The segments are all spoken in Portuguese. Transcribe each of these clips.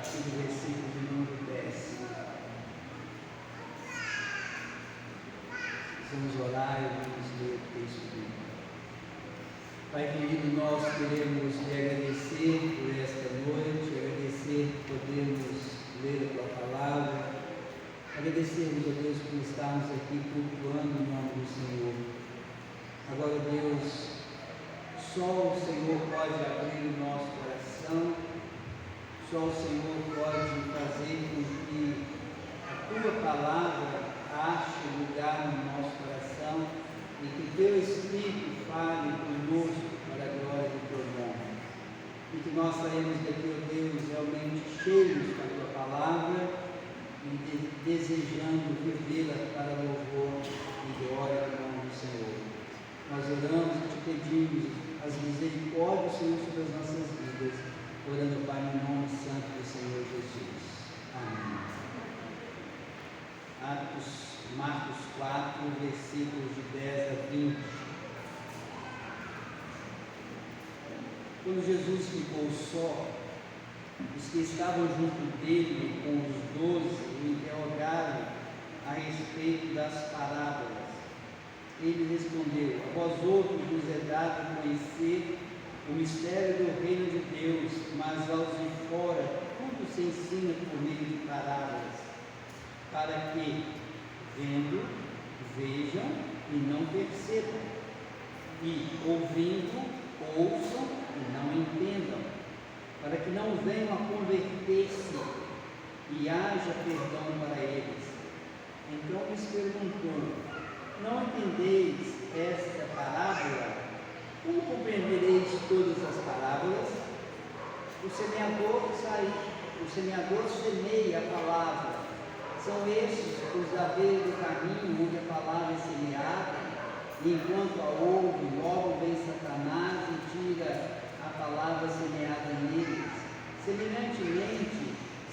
partir do versículo de número 10. Vamos orar e vamos ler o texto bíblico. Pai querido, nós queremos lhe agradecer por esta noite, agradecer por podermos ler a tua palavra, agradecermos a Deus por estarmos aqui cultuando o nome do Senhor. Agora, Deus, só o Senhor pode abrir o nosso coração, só o Senhor pode fazer com que a tua palavra ache lugar no nosso coração e que teu Espírito fale conosco para a glória do teu nome. E que nós saímos daqui, ó Deus, realmente cheios da tua palavra e desejando vivê-la para louvor e glória do nome do Senhor. Nós oramos e te pedimos as misericórdias, Senhor, sobre as nossas vidas, orando, Pai, no nome santo do Senhor Jesus. Amém. Marcos 4, versículos de 10 a 20. Quando Jesus ficou só, os que estavam junto dele com os 12 o interrogaram a respeito das parábolas. Ele respondeu: a vós outros vos é dado conhecer o mistério do reino de Deus, mas aos de fora tudo se ensina por meio de parábolas, para que, vendo, vejam e não percebam, e ouvindo, ouçam e não entendam, para que não venham a converter-se e haja perdão para eles. Então lhes perguntou: não entendeis esta parábola? Como compreendereis todas as parábolas? O semeador semeia a palavra. São estes os da beira do caminho, onde a palavra é semeada, e enquanto a ouve, logo vem Satanás e tira a palavra semeada neles. Semelhantemente,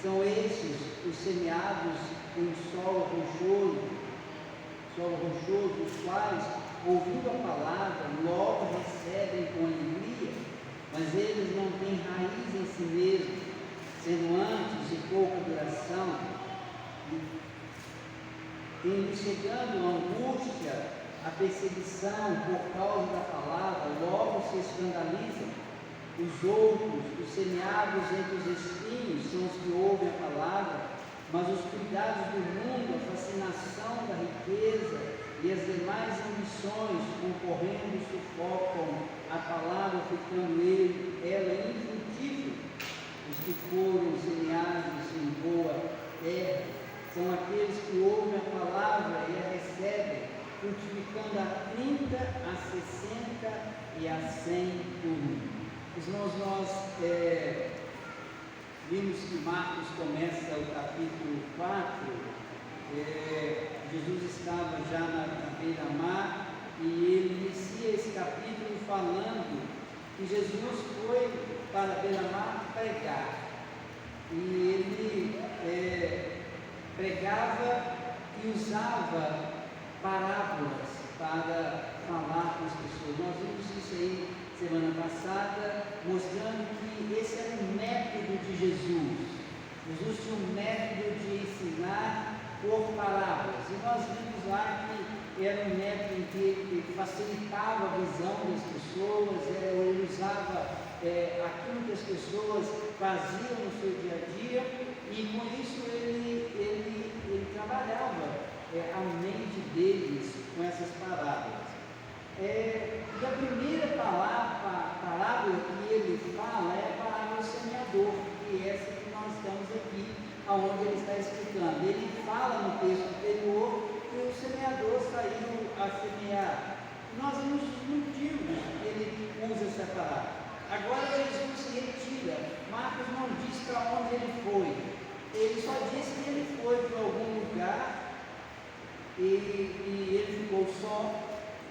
são estes os semeados em solo rochoso, os quais, ouvindo a palavra, logo recebem com alegria, mas eles não têm raiz em si mesmos, sendo antes de pouca duração. Tendo chegando a angústia, a perseguição por causa da palavra, logo se escandalizam. Os outros, os semeados entre os espinhos, são os que ouvem a palavra, mas os cuidados do mundo, a fascinação da riqueza e as demais ambições, concorrendo, sufocam a palavra, ficando ela infrutífera. Os que foram semeados em boa terra são aqueles que ouvem a palavra e a recebem, frutificando a 30, a 60 e a 100 por um. Irmãos, nós vimos que Marcos começa o capítulo 4, Jesus estava já na beira-mar e ele inicia esse capítulo falando que Jesus foi para a beira-mar pregar. E ele pregava e usava parábolas para falar com as pessoas. Nós vimos isso aí semana passada, mostrando que esse era o método de Jesus. Jesus tinha um método de ensinar por parábolas. E nós vimos lá que era um método em que ele facilitava a visão das pessoas, ele usava aquilo que as pessoas faziam no seu dia a dia, e com isso ele trabalhava a mente deles com essas parábolas. E a primeira parábola que ele fala é a parábola do semeador, que é essa que nós estamos aqui, onde ele está explicando. Ele fala no texto anterior que o semeador saiu a semear. Nós vimos os motivos que ele usa essa parábola. Agora Jesus se retira. Marcos não diz para onde ele foi. Ele só diz que ele foi para algum lugar e ele ficou só.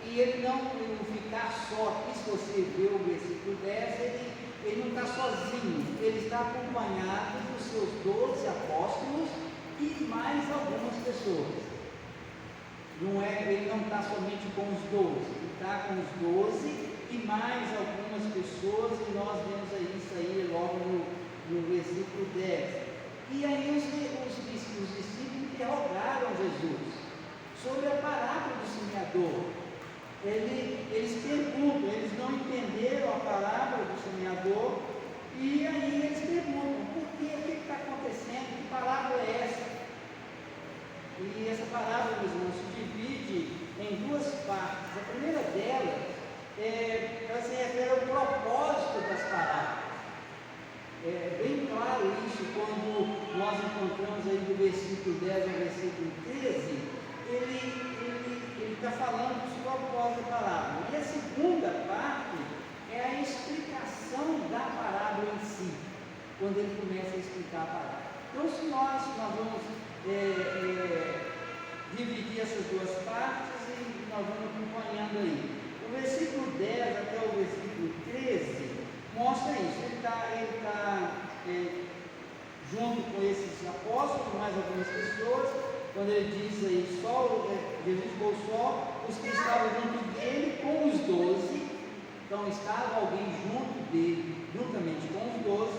E ele não ficar só. Aqui, se você ver o versículo 10, ele não está sozinho. Ele está acompanhado dos seus 12 apóstolos e mais algumas pessoas. Ele não está somente com os 12, ele está com os 12 e mais algumas pessoas, e nós vemos isso aí logo no versículo 10. E aí os discípulos interrogaram Jesus sobre a parábola do semeador. Eles perguntam, eles não entenderam a parábola do semeador, e aí eles perguntam, por quê? O que está acontecendo? Que parábola é essa? E essa parábola, meus irmãos, se divide em duas partes. A primeira delas, ela se refere ao propósito das parábolas. É bem claro isso quando nós encontramos aí do versículo 10 ao versículo 13, ele está falando dos propósitos da parábola. E a segunda parte é a explicação da parábola em si, quando ele começa a explicar a parábola. Então, se nós vamos dividir essas duas partes e nós vamos acompanhando aí. O versículo 10 até o versículo 13 mostra isso. Ele está junto com esses apóstolos, mais algumas pessoas, quando ele diz aí, Jesus pôs só os que estavam junto dele com os 12. Então estava alguém junto dele, juntamente com os 12,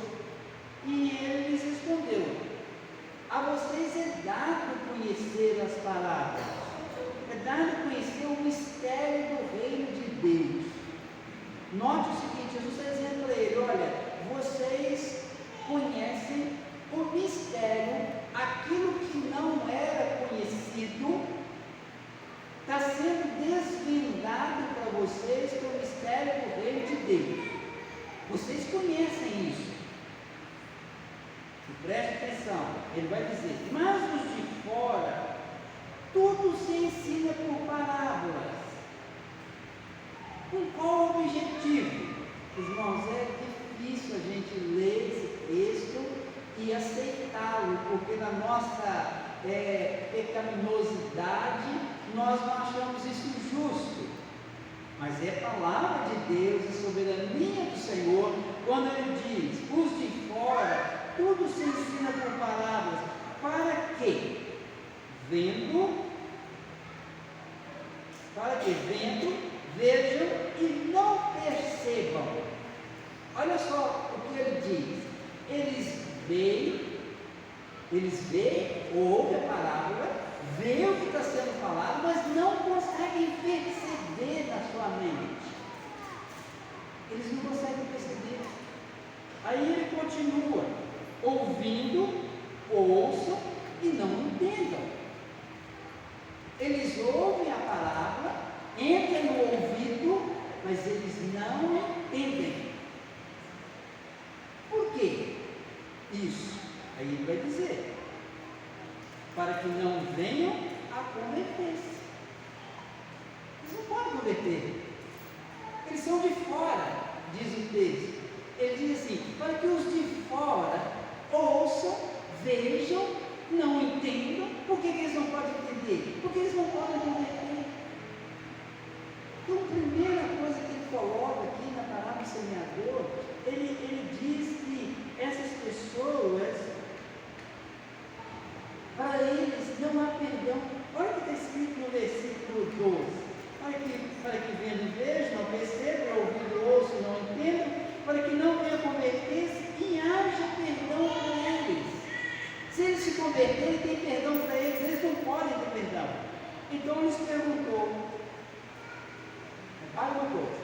e ele lhes respondeu: a vocês é dado conhecer as parábolas, é dado conhecer o mistério do reino de Deus. Note o seguinte, Jesus está dizendo para ele: olha, vocês conhecem o mistério, aquilo que não era conhecido, está sendo desvendado para vocês, que é o mistério do reino de Deus. Vocês conhecem isso. E preste atenção, ele vai dizer: mas os de fora, tudo se ensina por parábolas. Com qual objetivo? Irmãos, é difícil a gente ler esse texto e aceitá-lo, porque na nossa pecaminosidade nós não achamos isso justo. Mas é palavra de Deus, é soberania do Senhor, quando ele diz: os de fora, tudo se ensina por parábolas, para que vejam e não percebam. Olha só o que ele diz: eles veem, ouvem a parábola, veem o que está sendo falado, mas não conseguem perceber na sua mente. Eles não conseguem perceber. Aí ele continua: ouvindo, ouçam e não entendam. Eles ouvem a parábola, entram no ouvido, mas eles não entendem. Por quê? Isso. Aí ele vai dizer: para que não venham a converter-se. Eles não podem converter. Eles são de fora, diz o texto. Ele diz assim: para que os de fora ouçam, vejam, não entendam. Por que eles não podem entender? Porque eles não podem converter. Então, a primeira coisa que ele coloca aqui na parábola do semeador, ele diz que essas pessoas, para eles não há perdão. Olha o que está escrito no versículo 12. Para que vendo vejam, não percebam, ouvindo ouçam, não entendam, para que não venham converter-se e haja perdão para eles. Se eles se converterem, tem perdão para eles não podem ter perdão. Então ele se perguntou, repare uma coisa,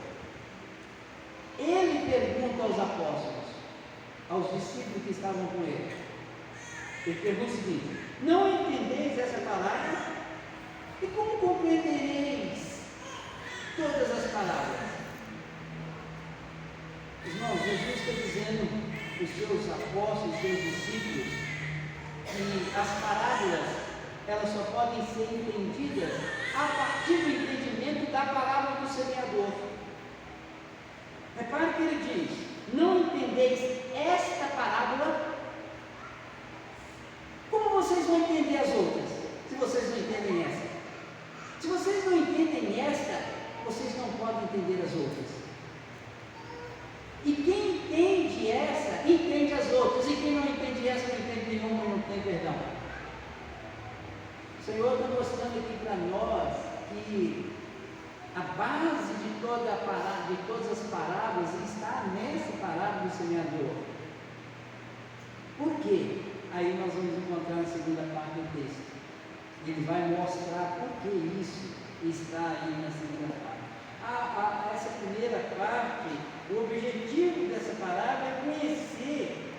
ele pergunta aos apóstolos, aos discípulos que estavam com ele, ele pergunta o seguinte: não entendeis essa palavra? E como compreendereis todas as palavras? Irmãos, Jesus está dizendo aos seus apóstolos, aos seus discípulos, que as parábolas, elas só podem ser entendidas a partir do entendimento da parábola do semeador. Repare que ele diz: não entendeis esta parábola? Como vocês vão entender as outras, se vocês não entendem esta? Se vocês não entendem esta, vocês não podem entender as outras. E quem entende essa, entende as outras. E quem não entende essa, não entende nenhuma e não tem perdão. O Senhor está mostrando aqui para nós que a base de todas as parábolas está nessa parábola do semeador. Por quê? aí nós vamos encontrar na segunda parte do texto. Ele vai mostrar por que isso está aí na segunda parte. Essa primeira parte, o objetivo dessa parábola é conhecer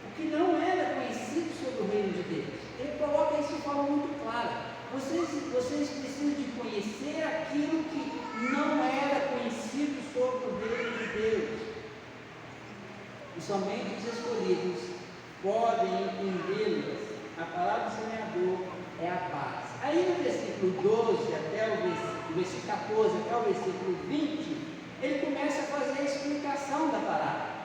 o que não era conhecido sobre o reino de Deus. Ele coloca isso de forma muito clara. Vocês precisam de conhecer aquilo que não era conhecido sobre o reino de Deus. E somente os escolhidos podem entendê-las. A palavra do semeador é a base. Aí no versículo 12 até o versículo 14 até o versículo 20, ele começa a fazer a explicação da parábola.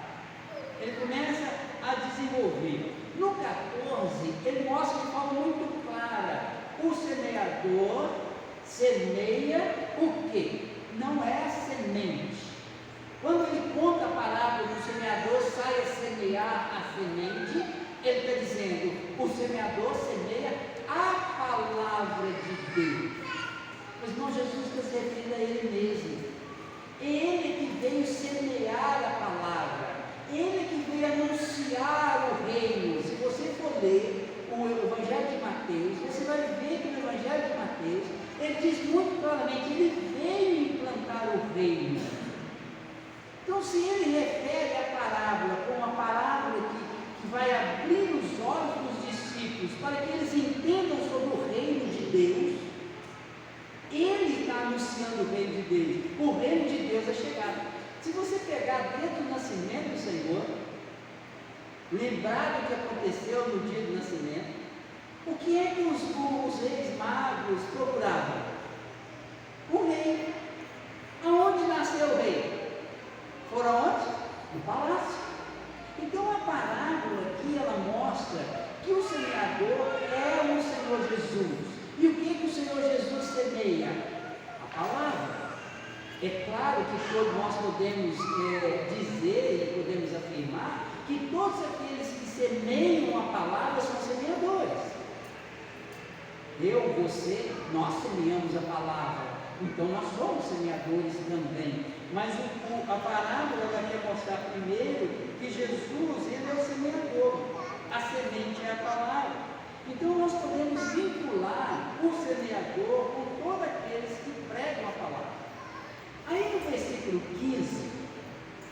Ele começa a desenvolver. No 14, ele mostra de forma muito clara: o semeador semeia o quê? Não é a semente. Quando ele conta a parábola do semeador sai a semear a semente, ele está dizendo: o semeador semeia a palavra de Deus. Mas não, Jesus está se referindo a ele mesmo. Ele que veio semear a palavra, ele que veio anunciar o reino. Se você for ler o Evangelho de Mateus, você vai ver que no Evangelho de Mateus ele diz muito claramente: ele veio implantar o reino. Então, se ele refere a parábola como uma parábola que vai abrir os olhos dos discípulos para que eles entendam sobre o reino de Deus, ele está anunciando o reino de Deus. O reino de Deus é chegado. Se você pegar desde o nascimento do Senhor, lembrar do que aconteceu no dia do nascimento, o que é que os reis magos procuravam? O rei. Aonde nasceu o rei? Foram aonde? No palácio. Então a parábola aqui ela mostra que o semeador é o Senhor Jesus. E o que o Senhor Jesus semeia? A palavra. É claro que todos nós podemos dizer e podemos afirmar que todos aqueles que semeiam a palavra são semeadores. Eu, você, nós semeamos a palavra, então nós somos semeadores também. Mas a parábola ela quer mostrar primeiro que Jesus, ele é o semeador, a semente é a palavra. Então nós podemos vincular o semeador com todos aqueles que pregam a palavra. Aí no versículo 15,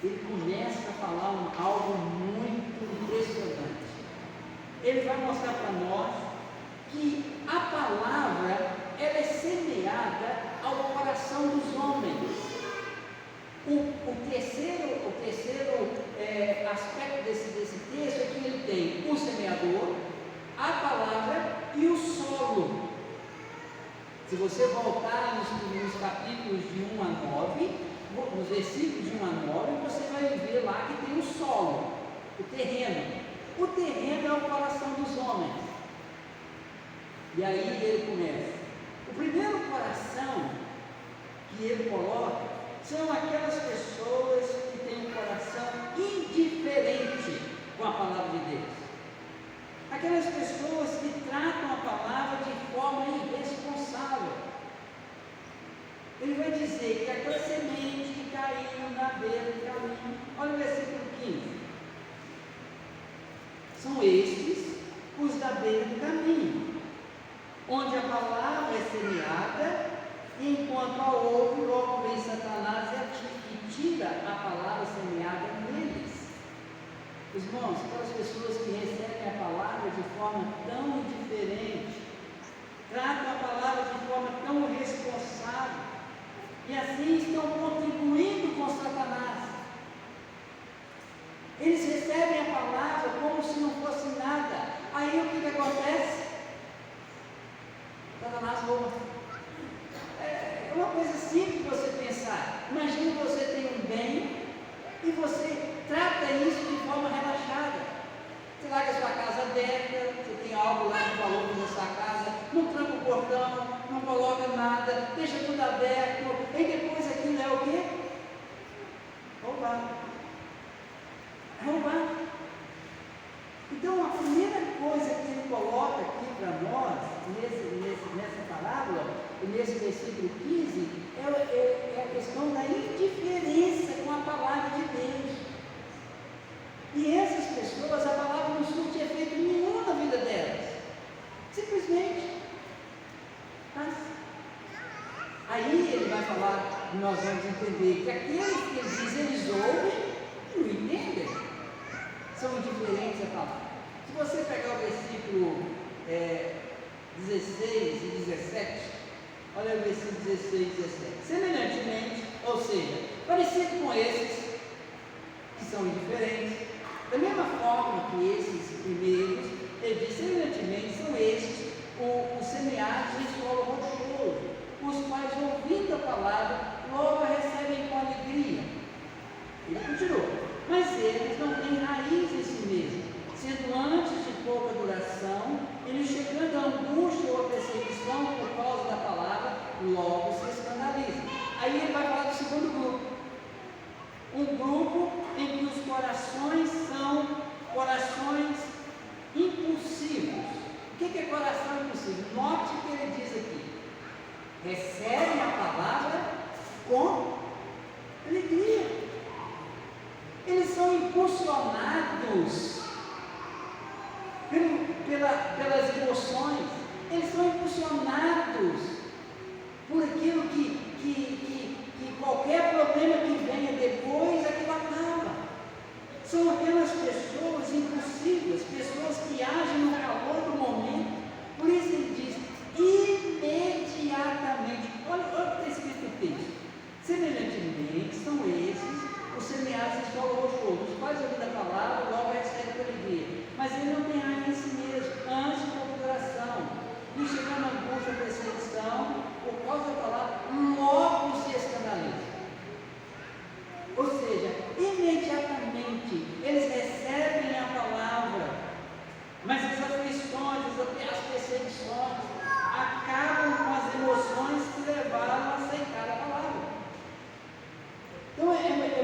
ele começa a falar algo muito impressionante. Ele vai mostrar para nós que a palavra ela é semeada ao coração dos homens. O terceiro aspecto desse texto é que ele tem o semeador, a palavra e o solo. Se você voltar nos capítulos de 1 a 9, nos versículos de 1 a 9, você vai ver lá que tem o solo, o terreno. O terreno é o coração dos homens. E aí ele começa. O primeiro coração que ele coloca são aquelas pessoas que têm um coração indiferente com a palavra de Deus. Aquelas pessoas que tratam a palavra de forma irresponsável. Ele vai dizer que aquela semente que caiu na beira do caminho, olha o versículo 15. São estes os da beira do caminho, onde a palavra é semeada, enquanto a ouve, logo vem Satanás e tira a palavra semeada neles. Irmãos, aquelas pessoas que recebem a palavra de forma tão indiferente, tratam a palavra de forma tão irresponsável, e assim estão contribuindo com Satanás. Eles recebem a palavra como se não fosse nada. Aí o que acontece? Satanás rouba. É uma coisa simples você pensar. Imagine que você tem um bem e você trata isso de forma relaxada. Você larga a sua casa aberta, você tem algo lá no valor da sua casa, não tranca o portão, não coloca nada, deixa tudo aberto, e depois aquilo é o quê? Roubar. Roubar. Então a primeira coisa que ele coloca aqui para nós, nessa parábola, nesse versículo 15, é a questão da indiferença com a palavra de Deus. E essas pessoas, a palavra não surte efeito nenhum nós vamos entender que aqueles que ele diz, eles ouvem e não entendem. São indiferentes à palavra. Se você pegar o versículo 16 e 17, olha o versículo 16 e 17. Semelhantemente, ou seja, parecido com esses que são indiferentes, da mesma forma que esses primeiros, ele diz, semelhantemente, são estes os semeados em solo rochoso, os quais, ouvindo a palavra, logo a recebem com alegria. Ele continua, mas eles não têm raiz em si mesmos, sendo antes de pouca duração, eles chegando à angústia ou à perseguição por causa da palavra, logo se escandalizam. Aí ele vai falar do segundo grupo, um grupo em que os corações são corações impulsivos. O que é coração impulsivo? Note o que ele diz aqui: recebem a palavra com alegria. Eles são impulsionados pelas emoções, eles são impulsionados por aquilo que qualquer problema que venha depois, aquilo acaba. São aquelas pessoas impulsivas, pessoas que agem no calor do momento. Por isso ele diz, imediatamente. Olha o que está escrito no texto. Semelhantemente são esses os semeados em solo rochoso, os quais ouvindo a palavra, logo recebem com alegria. Mas ele não tem raiz em si mesmo, antes de configuração, e chegando a angústia, perseguição, por causa da palavra, logo se escandaliza. Ou seja, imediatamente eles recebem a palavra, mas as aflições, as perseguições acabam com as emoções que levaram a aceitar a palavra. Então é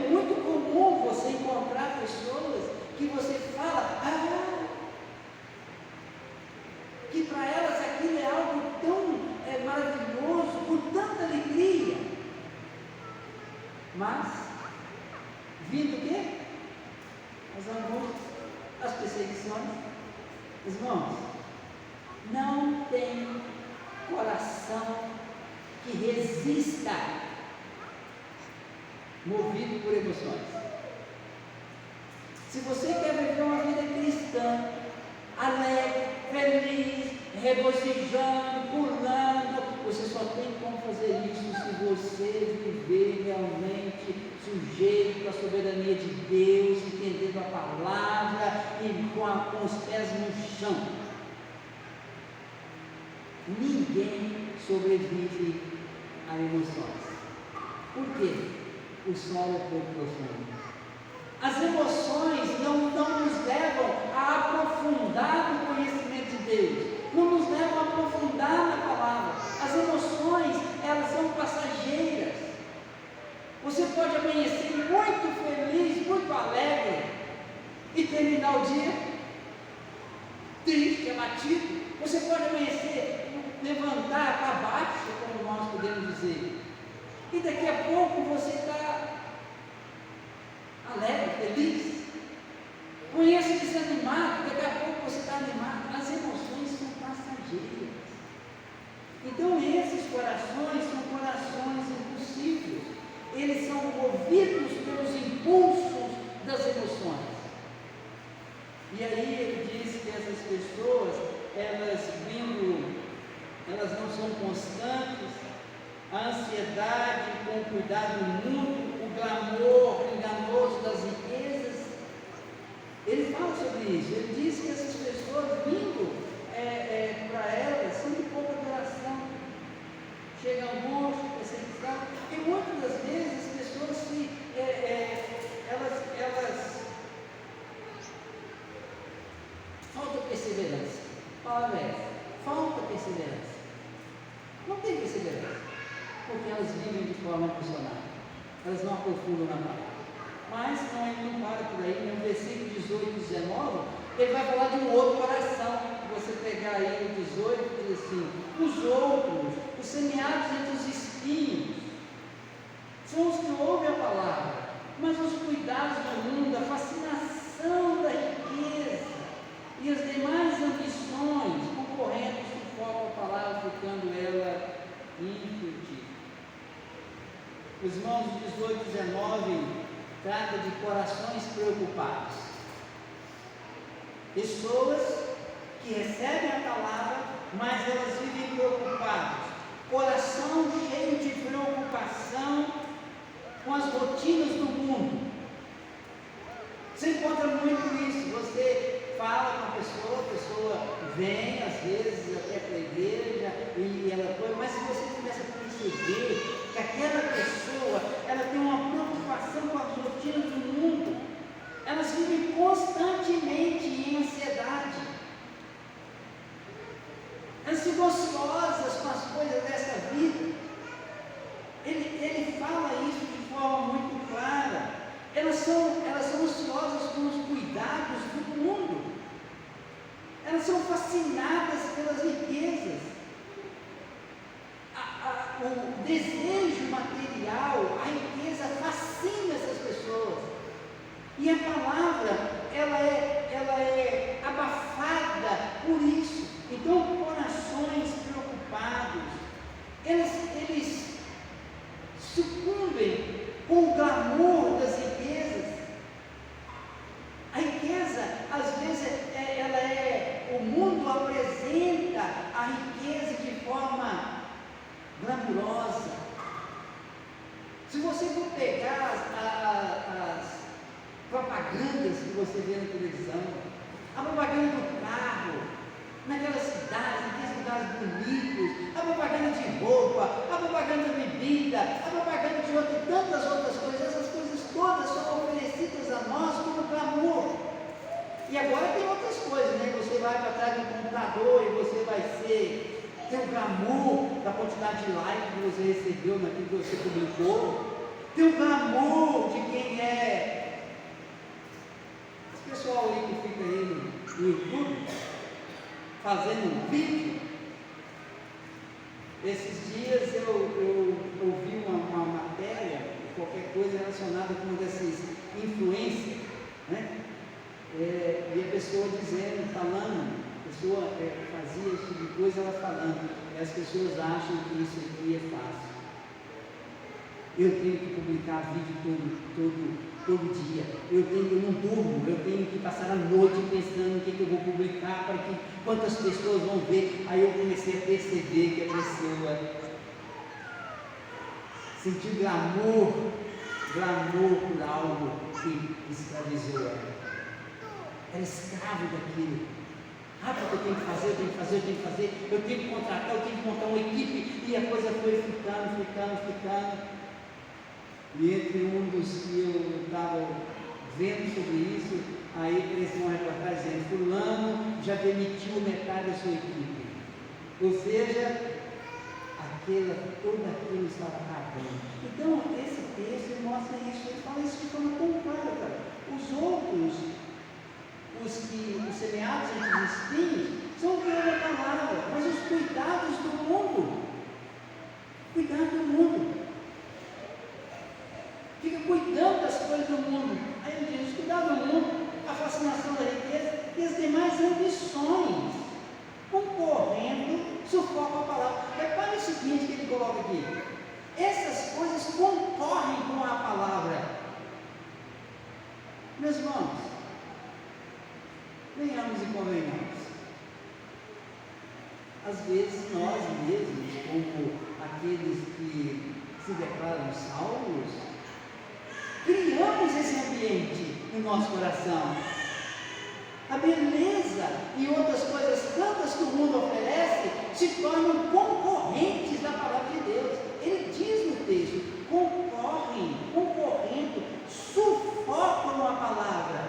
muito comum você encontrar pessoas que você fala, que para elas aquilo é algo tão maravilhoso, com tanta alegria, mas vindo o quê? As angústias, as perseguições. Irmãos, não tem coração que resista movido por emoções. Se você quer viver uma vida cristã, alegre, feliz, regozijando, pulando, você só tem como fazer isso se você viver realmente sujeito à soberania de Deus, entendendo a palavra e com os pés no chão. Ninguém sobrevive a emoções. Por quê? O solo é pouco profundo. As emoções não nos levam a aprofundar no conhecimento de Deus, não nos levam a aprofundar na palavra. As emoções, elas são passageiras. Você pode amanhecer muito feliz, muito alegre, e terminar o dia triste, abatido. Você pode amanhecer, levantar para baixo, como nós podemos dizer, e daqui a pouco você está alegre, feliz. Conheço desanimado, daqui a pouco você está animado. As emoções são passageiras. Então esses corações são corações impulsivos. Eles são movidos pelos impulsos das emoções. E aí ele diz que essas pessoas, elas não são constantes. A ansiedade com o cuidado do mundo, o glamour enganoso das riquezas. Ele fala sobre isso. Ele diz que essas pessoas vindo para elas são de pouca duração. Chega a angústia, perseguição, e muitas das vezes as pessoas elas falta perseverança. A palavra é essa, falta perseverança. Não tem perseverança, porque elas vivem de forma impulsionada, elas não aprofundam na palavra. Mas não para por aí, no versículo 18 e 19, ele vai falar de um outro coração. Você pegar aí o 18, diz assim: os outros, os semeados entre os espinhos, são os que ouvem a palavra, mas os cuidados do mundo, a fascinação da riqueza e as demais ambições concorrentes sufocam a palavra, ficando ela infrutífera. trata de corações preocupados. Pessoas que recebem a palavra, mas elas vivem preocupadas. Coração cheio de preocupação com as rotinas do mundo. Você encontra muito isso. Você fala com a pessoa vem às vezes até para a igreja e ela foi, mas se você começa a perceber que aquela pessoa ela tem uma preocupação com as rotinas do mundo, elas vivem constantemente em ansiedade. Elas ficam ansiosas com as coisas dessa vida. Ele fala isso de forma muito clara. Elas são ansiosas com os cuidados do mundo. Elas são fascinadas pelas riquezas. O desejo material, a riqueza fascina essas pessoas. E a palavra, ela é abafada por isso. Então, corações preocupados, eles sucumbem com o glamour das riquezas. A riqueza, às vezes, o mundo apresenta a riqueza de forma glamurosa. Se você for pegar as propagandas que você vê na televisão, a propaganda do carro, naquelas cidades, naqueles lugares bonitos, a propaganda de roupa, a propaganda de bebida, a propaganda de tantas outras coisas, essas coisas todas são oferecidas a nós como glamour. E agora tem outras coisas, né? Você vai para trás do computador e você vai ter o glamour da quantidade de likes que você recebeu naquilo que você publicou, tem o glamour de quem é. Esse pessoal aí que fica aí no YouTube fazendo um vídeo. Esses dias eu ouvi uma matéria, qualquer coisa relacionada com uma dessas influências, né? E a pessoa dizendo, falando, a pessoa fazia esse tipo de coisa, ela falando, e as pessoas acham que isso aqui é fácil. Eu tenho que publicar vídeo todo dia, eu não durmo, eu tenho que passar a noite pensando no que eu vou publicar, para que quantas pessoas vão ver. Aí eu comecei a perceber que a pessoa sentiu glamour por algo que escravizou ela. Era escravo daquilo. Porque eu tenho que fazer, eu tenho que contratar, eu tenho que montar uma equipe, e a coisa foi ficando. E entre um dos que eu estava vendo sobre isso, aí apareceu uma reportagem dizendo: fulano já demitiu metade da sua equipe. Ou seja, tudo aquilo estava acabando. Então, esse texto mostra isso, ele fala isso de forma tão clara, cara. Os outros, os semeados entre os espinhos, são o que é a palavra, mas os cuidados do mundo. Fica cuidando das coisas do mundo. Aí ele diz: cuidar do mundo, a fascinação da riqueza e as demais ambições, concorrendo, sufocam a palavra. Repare o seguinte que ele coloca aqui: essas coisas concorrem com a palavra. Meus irmãos, venhamos e convenhamos. Às vezes nós mesmos, como aqueles que se declaram salvos, criamos esse ambiente no nosso coração. A beleza e outras coisas tantas que o mundo oferece se tornam concorrentes da palavra de Deus. Ele diz no texto: concorrendo, sufocam a palavra.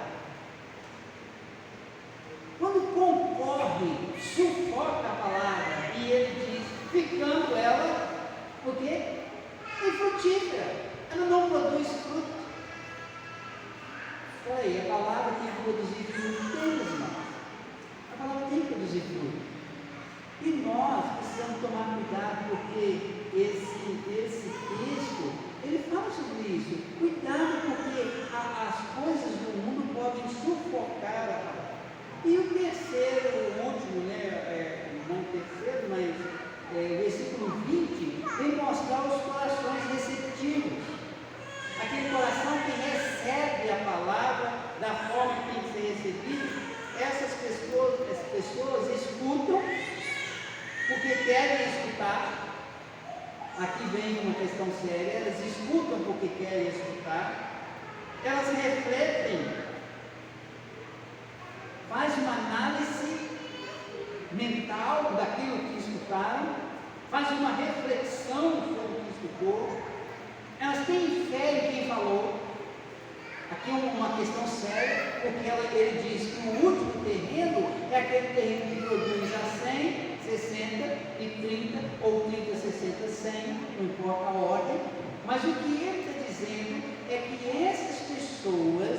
Quando concorre, sufoca a palavra, e ele diz, ficando ela, o quê? Infrutífera. Ela não produz fruto. Olha aí, a palavra tem que produzir fruto, tem, irmãos. A palavra tem que produzir fruto. E nós precisamos tomar cuidado, porque esse texto, ele fala sobre isso. Cuidado, porque as coisas do mundo podem sufocar a palavra. E o terceiro, o último, não o terceiro, mas versículo 20, vem mostrar os corações receptivos. Aquele coração que recebe aqui vem uma questão séria, elas escutam porque querem escutar, elas refletem, faz uma análise mental daquilo que escutaram, faz uma reflexão sobre o que escutou, elas têm fé em quem falou. Aqui é uma questão séria, porque ele diz que o último terreno é aquele terreno que produz a 100, 60 e 30, ou 30, 60, 100, não importa a ordem, mas o que ele está dizendo é que essas pessoas,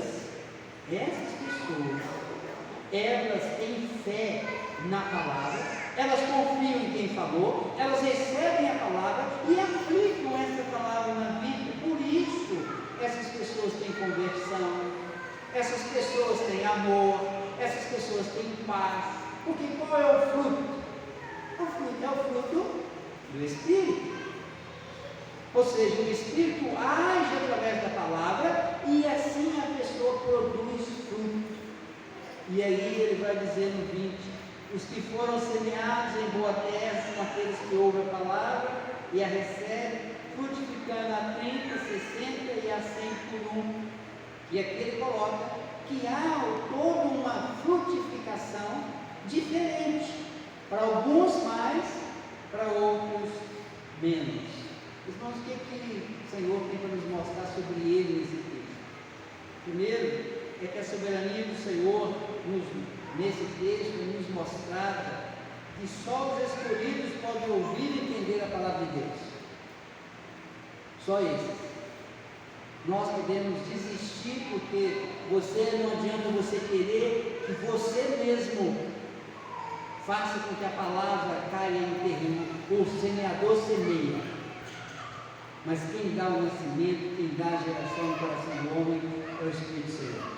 elas têm fé na palavra, elas confiam em quem falou, elas recebem a palavra e aplicam essa palavra na vida. Por isso, essas pessoas têm conversão, essas pessoas têm amor, essas pessoas têm paz. Porque qual é o fruto? O fruto é o fruto do Espírito. Ou seja, o Espírito age através da palavra e assim a pessoa produz fruto. E aí ele vai dizer no 20: os que foram semeados em boa terra são aqueles que ouvem a palavra e a recebem, frutificando a 30, 60 e a 100 por um. E aqui ele coloca que há toda uma frutificação diferente, para alguns mais, para outros menos. Irmãos, o que o Senhor tem para nos mostrar sobre ele nesse texto? Primeiro, é que a soberania do Senhor nesse texto nos mostrava que só os escolhidos podem ouvir e entender a palavra de Deus. Só esses. Nós podemos desistir porque não adianta você querer que você mesmo faça com que a palavra caia em terreno. O semeador semeia, mas quem dá o nascimento, quem dá a geração no coração do homem é o Espírito Santo.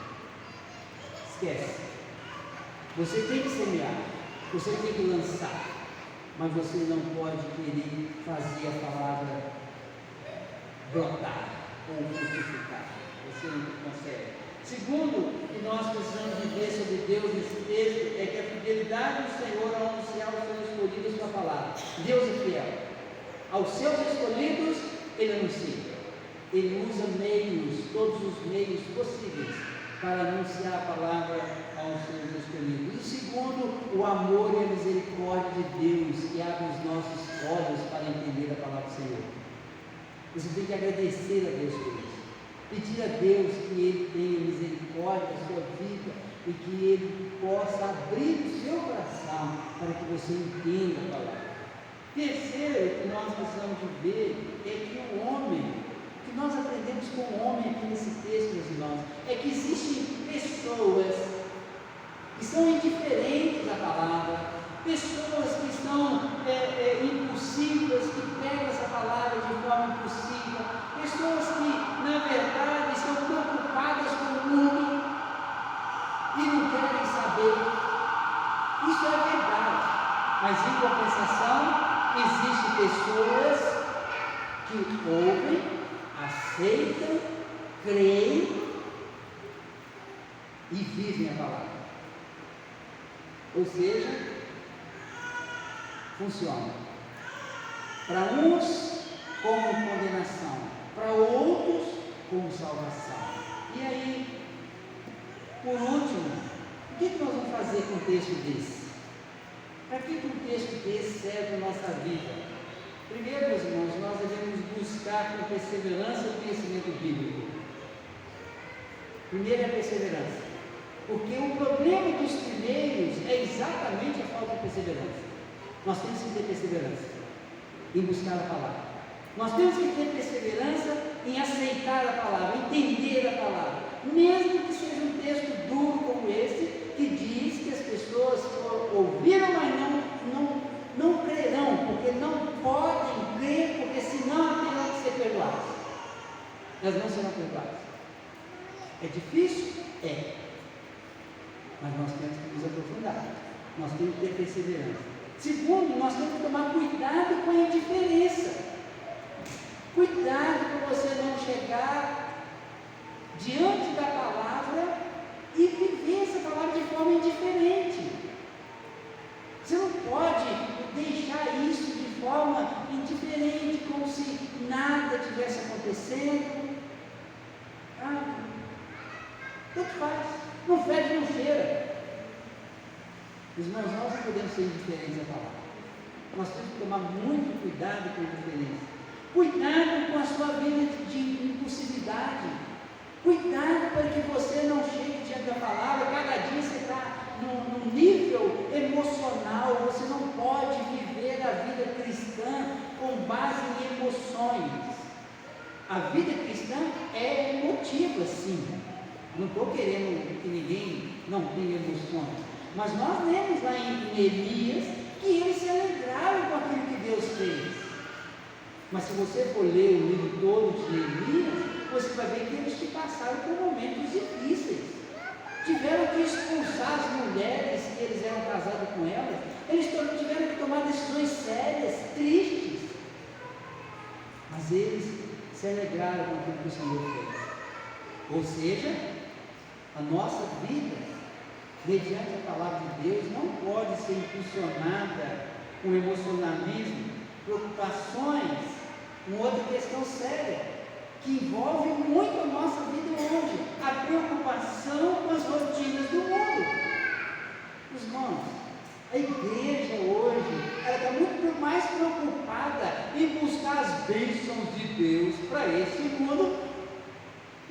Esquece. Você tem que semear, você tem que lançar, mas você não pode querer fazer a palavra brotar ou frutificar. Você não consegue. Segundo, que nós precisamos viver sobre Deus nesse texto, é que a fidelidade do Senhor ao anunciar os seus escolhidos com a palavra. Deus é fiel. Aos seus escolhidos, Ele anuncia. Ele usa meios, todos os meios possíveis, para anunciar a palavra aos seus escolhidos. E segundo, o amor e a misericórdia de Deus, que abre os nossos olhos para entender a palavra do Senhor. Você tem que agradecer a Deus por isso. Pedir a Deus que Ele tenha misericórdia da sua vida e que Ele possa abrir o seu coração para que você entenda a palavra. Terceiro, que nós precisamos ver é que o homem, que nós aprendemos com o homem aqui nesse texto, meus irmãos, é que existem pessoas que são indiferentes à palavra, pessoas que são impulsivas, que pegam essa palavra de forma impulsiva, pessoas que, na verdade, estão preocupadas com o mundo e não querem saber. Isso é verdade, mas em compensação, existem pessoas que ouvem, aceitam, creem e vivem a palavra. Ou seja, funciona. Para uns, como condenação, para outros, como salvação. E aí, por último, o que nós vamos fazer com um texto desse? Para que um texto desse serve na nossa vida? Primeiro, meus irmãos, nós devemos buscar com perseverança o conhecimento bíblico. Primeiro é a perseverança. Porque o problema dos primeiros é exatamente a falta de perseverança. Nós temos que ter perseverança em buscar a palavra. Nós temos que ter perseverança em aceitar a palavra, entender a palavra. Mesmo que seja um texto duro como esse, que diz que as pessoas ouviram, mas não crerão, porque não podem crer, porque senão terão que ser perdoados. Elas não serão perdoadas. É difícil? É. Mas nós temos que nos aprofundar. Nós temos que ter perseverança. Segundo, nós temos que tomar cuidado com a indiferença. Cuidado para você não chegar diante da palavra e viver essa palavra de forma indiferente. Você não pode deixar isso de forma indiferente, como se nada tivesse acontecendo. Tanto faz, não fede, não cheira. Irmãos, nós não podemos ser indiferentes à palavra. Nós temos que tomar muito cuidado com a indiferença. Cuidado com a sua vida de impulsividade. Cuidado para que você não chegue diante da palavra. Cada dia você está num nível emocional. Você não pode viver a vida cristã com base em emoções. A vida cristã é emotiva, sim. Não estou querendo que ninguém não tenha emoções. Mas nós lemos lá em Neemias que eles se alegraram com aquilo que Deus fez. Mas se você for ler o livro todo de Neemias, você vai ver que eles passaram por momentos difíceis. Tiveram que expulsar as mulheres que eles eram casados com elas. Eles tiveram que tomar decisões sérias, tristes. Mas eles se alegraram com aquilo que o Senhor fez. Ou seja, a nossa vida, mediante a palavra de Deus, não pode ser impulsionada com emocionalismo, preocupações. Uma outra questão séria, que envolve muito a nossa vida hoje, a preocupação com as rotinas do mundo. Irmãos, a igreja hoje, ela está muito mais preocupada em buscar as bênçãos de Deus para esse mundo,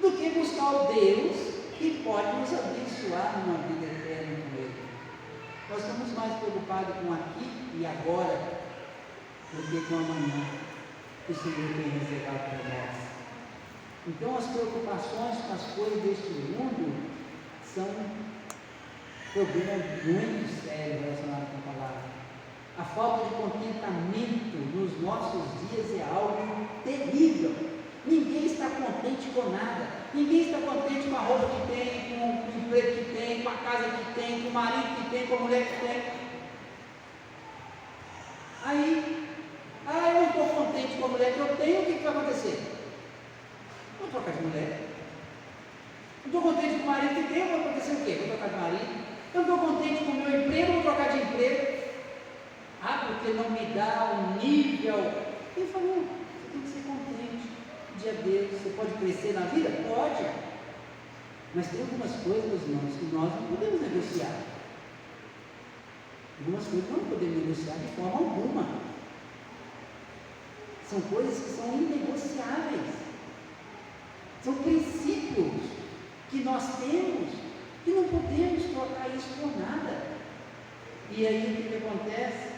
do que buscar o Deus que pode nos abençoar numa vida eterna com Ele. Nós estamos mais preocupados com aqui e agora do que com amanhã que o Senhor tem reservado para nós. Então as preocupações com as coisas deste mundo são problemas muito sérios relacionados com a palavra. A falta de contentamento nos nossos dias é algo terrível. Ninguém está contente com nada. Ninguém está contente com a roupa que tem, com o emprego que tem, com a casa que tem, com o marido que tem, com a mulher que tem. Aí, eu não estou contente com a mulher que eu tenho, o que vai acontecer? Vou trocar de mulher. Não estou contente com o marido que tenho, vai acontecer o quê? Vou trocar de marido. Eu não estou contente com o meu emprego, vou trocar de emprego. Porque não me dá um nível. Ele falou, você tem que ser contente. Dia a Deus, você pode crescer na vida? Pode. Mas tem algumas coisas, meus irmãos, que nós não podemos negociar. Algumas coisas não podemos negociar de forma alguma. São coisas que são inegociáveis. São princípios que nós temos que não podemos trocar isso por nada. E aí o que acontece?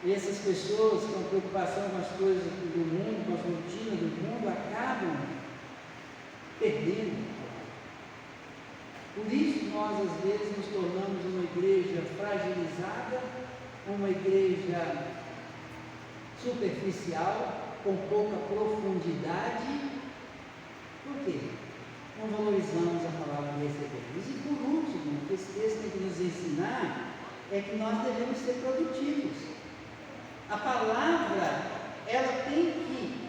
E essas pessoas com preocupação com as coisas do mundo, com as rotinas do mundo, acabam perdendo. Por isso nós às vezes nos tornamos uma igreja fragilizada, uma igreja superficial, com pouca profundidade. Por quê? Não valorizamos a palavra que recebemos. E por último, o que esse texto tem que nos ensinar é que nós devemos ser produtivos. A palavra, ela tem que,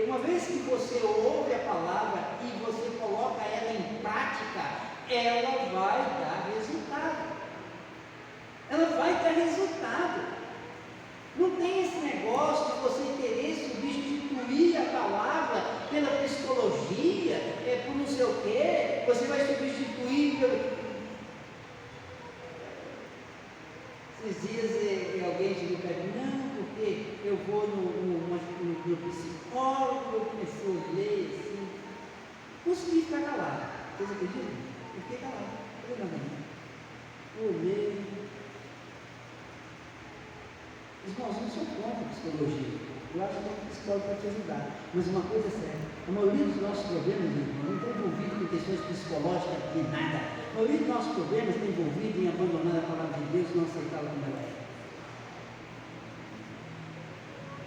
uma vez que você ouve a palavra e você coloca ela em prática, ela vai dar resultado. Ela vai dar resultado. Não tem esse negócio de você querer substituir a palavra pela psicologia, por não sei o quê, você vai substituir pelo... Esses dias alguém chegou para mim, não, porque eu vou no psicólogo, eu comecei a ler assim, consegui ficar calado. Vocês acreditam? Eu fiquei calado, eu olhei. Irmãos, eu não sou contra a psicologia, eu acho que o psicólogo vai te ajudar, mas uma coisa é certa, a maioria dos nossos problemas, irmãos, não está envolvido com questões psicológicas de nada. A maioria dos nossos problemas está envolvido em abandonar a palavra de Deus e não aceitá-la como ela é.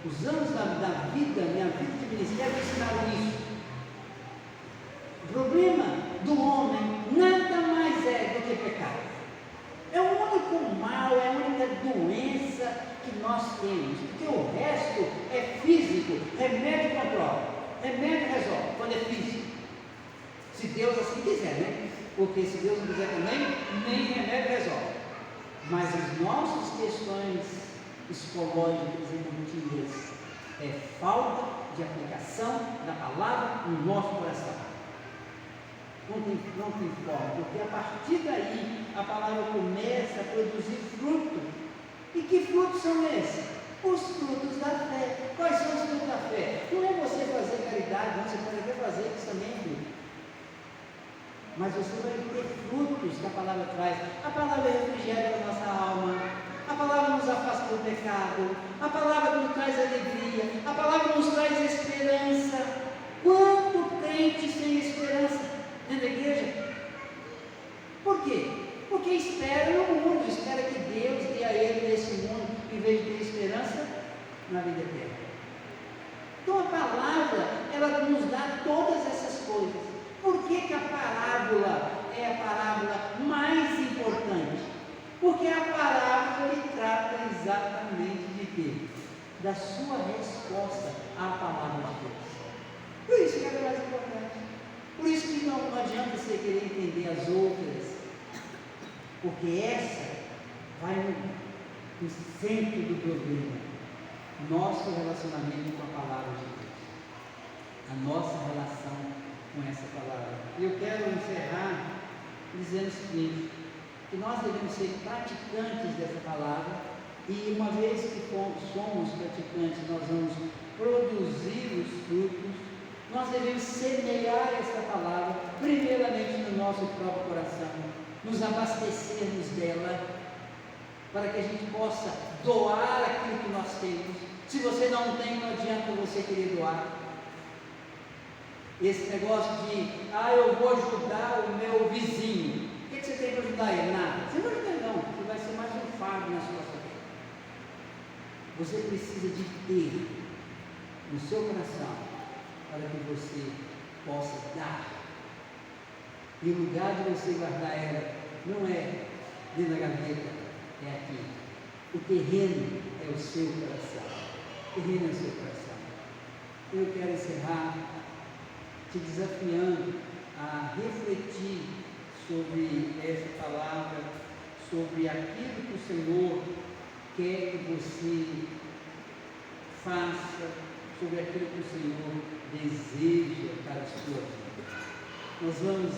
Os anos da vida, minha vida de ministério, ensinaram isso. O problema do homem nada mais é do que pecado. É o único mal, é a única doença que nós temos, porque o resto é físico, remédio controla, remédio resolve, quando é físico. Se Deus assim quiser, né? Porque se Deus não quiser também, nem remédio resolve. Mas as nossas questões psicológicas emotivas, é falta de aplicação da palavra no nosso coração. Não tem forma, porque a partir daí a palavra começa a produzir fruto. E que frutos são esses? Os frutos da fé. Quais são os frutos da fé? Não é você fazer caridade, não, você pode até fazer isso também, filho. Mas você vai ter frutos que a palavra traz. A palavra é refrigério da nossa alma. A palavra nos afasta do pecado. A palavra nos traz alegria. A palavra nos traz esperança. Quanto crente sem esperança dentro da igreja? Por quê? Porque espera no mundo, espera que Deus dê a ele nesse mundo, em vez de ter esperança na vida eterna. Então a palavra, ela nos dá todas essas coisas. Por que a parábola é a parábola mais importante? Porque é a parábola que trata exatamente de quê? Da sua resposta à palavra de Deus. Por isso que ela é mais importante. Por isso que não adianta você querer entender as outras, porque essa vai no centro do problema. Nosso relacionamento com a palavra de Deus. A nossa relação com essa palavra. E eu quero encerrar dizendo o seguinte, que nós devemos ser praticantes dessa palavra, e uma vez que somos praticantes, nós vamos produzir os frutos. Nós devemos semear essa palavra, primeiramente no nosso próprio coração, nos abastecermos dela, para que a gente possa doar aquilo que nós temos. Se você não tem, não adianta você querer doar. Esse negócio de, eu vou ajudar o meu vizinho. O que você tem para ajudar ele? Nada. Você não ajuda ele, não, porque vai ser mais um fardo na sua vida. Você precisa de ter no seu coração, para que você possa dar. E o lugar de você guardar ela não é dentro da gaveta, é aqui. O terreno é o seu coração. O terreno é o seu coração. Eu quero encerrar te desafiando a refletir sobre essa palavra, sobre aquilo que o Senhor quer que você faça, sobre aquilo que o Senhor deseja para a sua vida. Nós vamos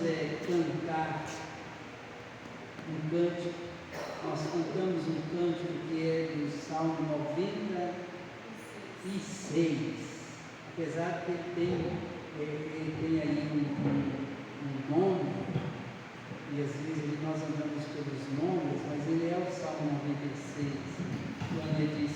cantar um cântico. Nós cantamos um cântico que é do Salmo 96, apesar que ele tem aí um nome, e às vezes nós andamos pelos nomes, mas ele é o Salmo 96, quando ele diz